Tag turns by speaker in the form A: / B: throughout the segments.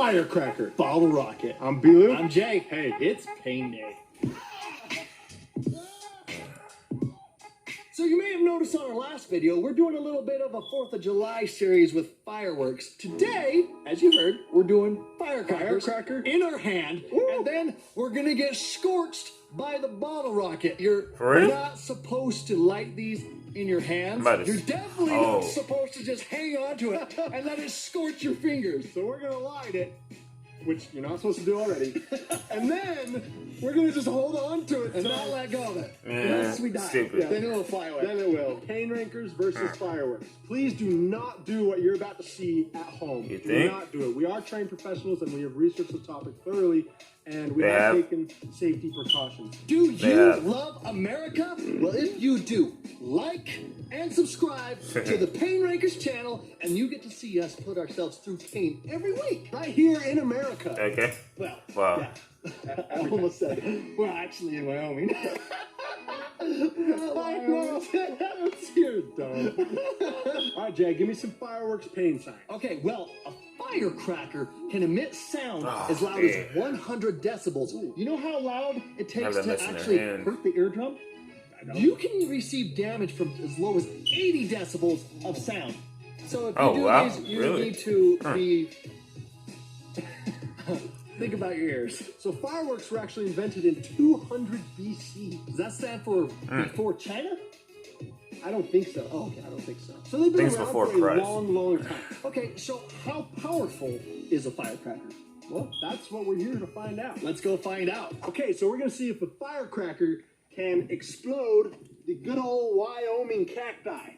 A: Firecracker.
B: Bottle rocket.
A: I'm Bilu.
B: I'm Jay. Hey, it's pain day. So you may have noticed on our last video, we're doing a little bit of a 4th of July series with fireworks. Today, as you heard, we're doing firecrackers in our hand, and then we're gonna get scorched by the bottle rocket. You're not supposed to light these in your hands. You're definitely not supposed to just hang on to it and let it scorch your fingers.
A: So we're gonna light it, which you're not supposed to do already, and then we're gonna just hold on to it
B: and not let go of it.
C: Unless
B: we die.
C: Stupid.
B: Yeah. Then it will fly away.
A: Then it will. Pain rankers versus fireworks. Please do not do what you're about to see at home.
C: You
A: do
C: think?
A: not do it. We are trained professionals and we have researched the topic thoroughly, and we have taken safety precautions.
B: Do you love America? Well, if you do, like and subscribe to the Pain Rankers channel, and you get to see us put ourselves through pain every week, right here in America.
C: Okay.
B: Well,
C: Wow.
B: yeah. I almost said it. We're actually in Wyoming.
A: I know. You're dumb. All right, Jay, give me some fireworks pain sign.
B: Okay, well, a firecracker can emit sound as loud as 100 decibels. You know how loud it takes to actually hurt the eardrum? You can receive damage from as low as 80 decibels of sound. So if you do these, you need to be... Think about your ears.
A: So fireworks were actually invented in 200 BC.
B: Does that stand for before China?
A: I don't think so.
B: Oh, okay, I don't think so.
A: So they've been around for a long, long time.
B: Okay, so how powerful is a firecracker?
A: Well, that's what we're here to find out.
B: Let's go find out.
A: Okay, so we're going to see if a firecracker can explode the good old Wyoming cacti.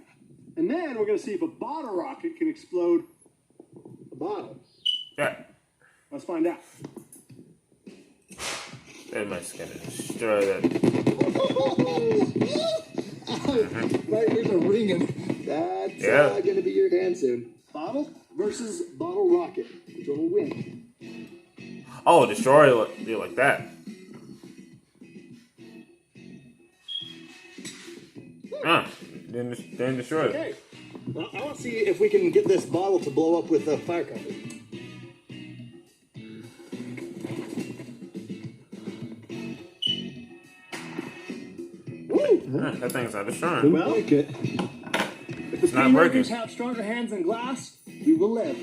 A: And then we're going to see if a bottle rocket can explode a bottle.
C: Yeah.
A: Let's find out.
C: That must gonna destroy that.
B: My ears are ringing. That's going to be your hand soon.
A: Bottle versus bottle rocket. Which one will win?
C: Oh, destroy it like that. Then destroy it.
B: Okay. Well, I want to see if we can get this bottle to blow up with a firecracker.
C: That thing's not destroying.
A: Well, like it.
B: If the Pain Rankers have stronger hands than glass, we will live.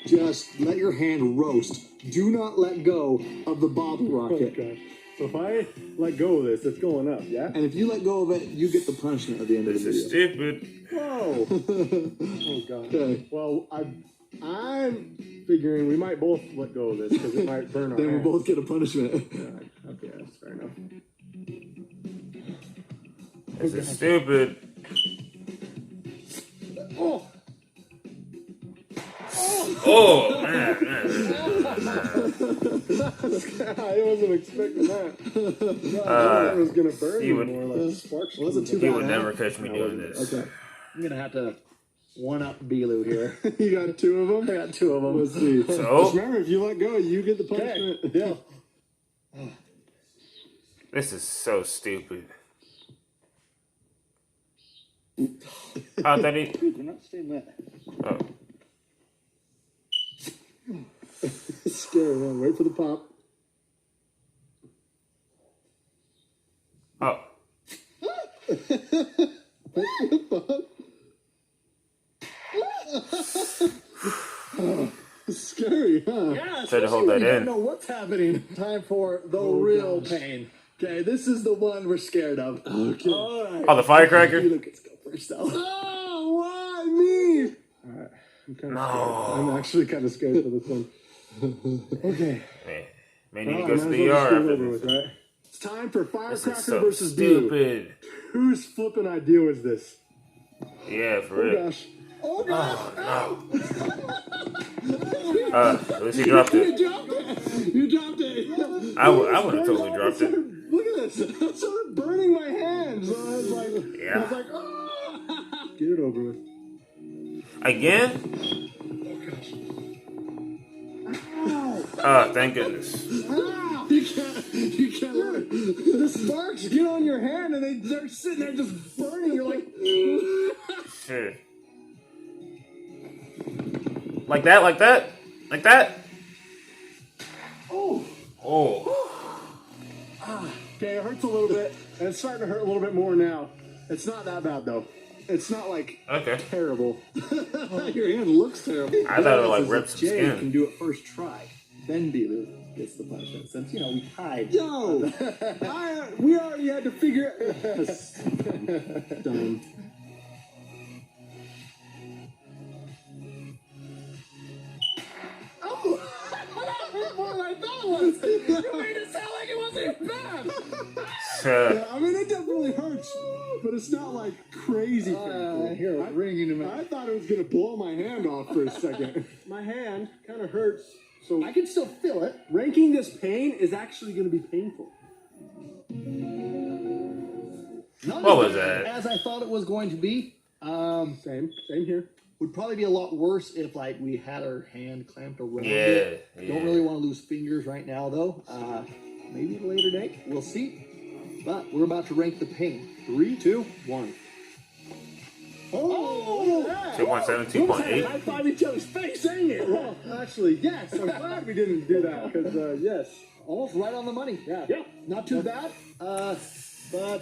B: Just let your hand roast. Do not let go of the bottle rocket.
A: Oh, gosh. So if I let go of this, it's going up, yeah?
B: And if you let go of it, you get the punishment at the end of the video.
C: This is stupid.
A: Whoa. Oh, God.
B: Okay.
A: Well, I'm figuring we might both let go of this because it might burn our
B: Then
A: hands.
B: we both get a punishment.
A: Yeah, okay, that's fair enough.
C: This is stupid.
A: Oh!
C: Oh, man.
A: I wasn't expecting that. I was going to burn me more like sparks.
B: Wasn't too bad.
C: He would never catch me doing this.
B: Okay. I'm going to have to one-up Bilu here.
A: You got two of them?
B: I got two of them.
A: Let's see.
C: So?
A: Just remember, if you let go, you get the punishment.
B: Okay. Yeah.
C: This is so stupid. Oh, that he...
B: Dude, they're not staying wet.
C: Oh.
A: Scary, man. Wait for the pop.
C: Oh.
A: Wait for the pop. Oh, scary, huh?
B: Yeah,
C: Try to hold that
B: you
C: in.
B: don't know what's happening. Time for the real pain. Okay, this is the one we're scared of.
A: Okay.
B: All right.
C: Oh, the firecracker?
B: Bilu gets to go first, though.
A: Oh, why me? All right. I'm kind of scared. I'm actually kind of scared for this one. Okay.
C: Man, you need to go to the ER after this.
A: Right? It's time for Firecracker
C: So
A: versus
C: stupid.
A: Bilu. Whose flipping idea was this?
C: Yeah, for
A: Oh,
C: real.
A: gosh. Oh, gosh.
C: Oh, at least he dropped it.
A: You dropped it. You dropped it.
C: I would have totally dropped it.
A: Look at this. It started burning my hands. So I was like,
C: Yeah.
A: oh. Get it over with.
C: Again?
A: Oh, gosh.
C: Oh, thank goodness.
A: Ow. You can't let it. The sparks get on your hand and they're sitting there just burning. You're like,
C: Shit. Like that? Like that?
A: Oh.
C: Oh.
A: Okay, it hurts a little bit, and it's starting to hurt a little bit more now. It's not that bad though. It's not like
C: Okay.
A: terrible.
B: Your hand looks terrible.
C: I thought it would like
B: As
C: rip
B: if
C: some
B: Jay
C: skin.
B: can do it first try. Then Beeler gets the punishment since, you know, we tied.
A: Yo, we already had to figure it. Done. Oh, that hurt more than I thought it was. You made it sound like it wasn't even bad. Yeah, I mean, it definitely hurts, but it's not like crazy painful.
B: I hear a ringing in my...
A: I thought it was gonna blow my hand off for a second. My hand kind of hurts, so
B: I can still feel it.
A: ranking this pain is actually gonna be painful.
B: Not
C: What
B: as
C: was
B: bad
C: that?
B: as I thought it was going to be.
A: Same here.
B: Would probably be a lot worse if like we had our hand clamped around
C: Yeah,
B: it.
C: yeah.
B: Don't really want to lose fingers right now though. Maybe at a later date. We'll see. But we're about to rank the pain. 3, 2, 1.
A: Oh,
C: 2.7,
A: High
C: 2.8.
A: five each other's face, ain't it? Well, actually, yes. I'm glad we didn't do that because, yes.
B: Almost right on the money.
A: Yeah.
B: Not too bad. But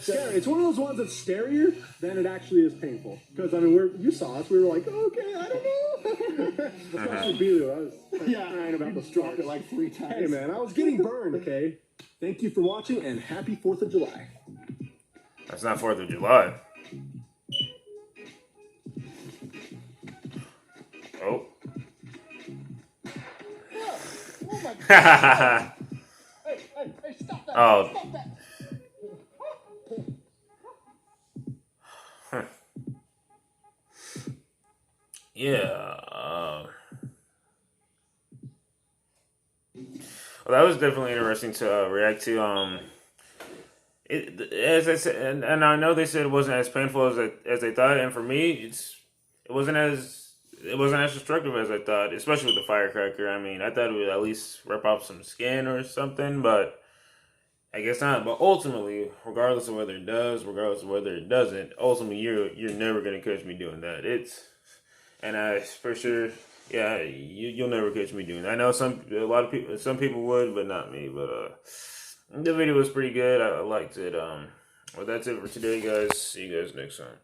A: Scary. It's one of those ones that's scarier than it actually is painful. Because, I mean, you saw us. We were like, okay, I don't know. Especially Beelu. I was crying about the
B: dropped
A: start.
B: it like 3 times.
A: Hey, man, I was getting burned, okay? Thank you for watching, and happy 4th of July.
C: That's not 4th of July. Oh.
B: Oh my God. Hey, stop that.
C: Oh.
B: Stop that.
C: Yeah. Well, that was definitely interesting to react to. As I said, and I know they said it wasn't as painful as they thought, and for me, it wasn't as destructive as I thought, especially with the firecracker. I mean, I thought it would at least rip off some skin or something, but I guess not. But ultimately, regardless of whether it does, regardless of whether it doesn't, ultimately you're never gonna catch me doing that. And I for sure, yeah, you'll never catch me doing that. I know some people would, but not me. But the video was pretty good. I liked it. Well, that's it for today, guys. See you guys next time.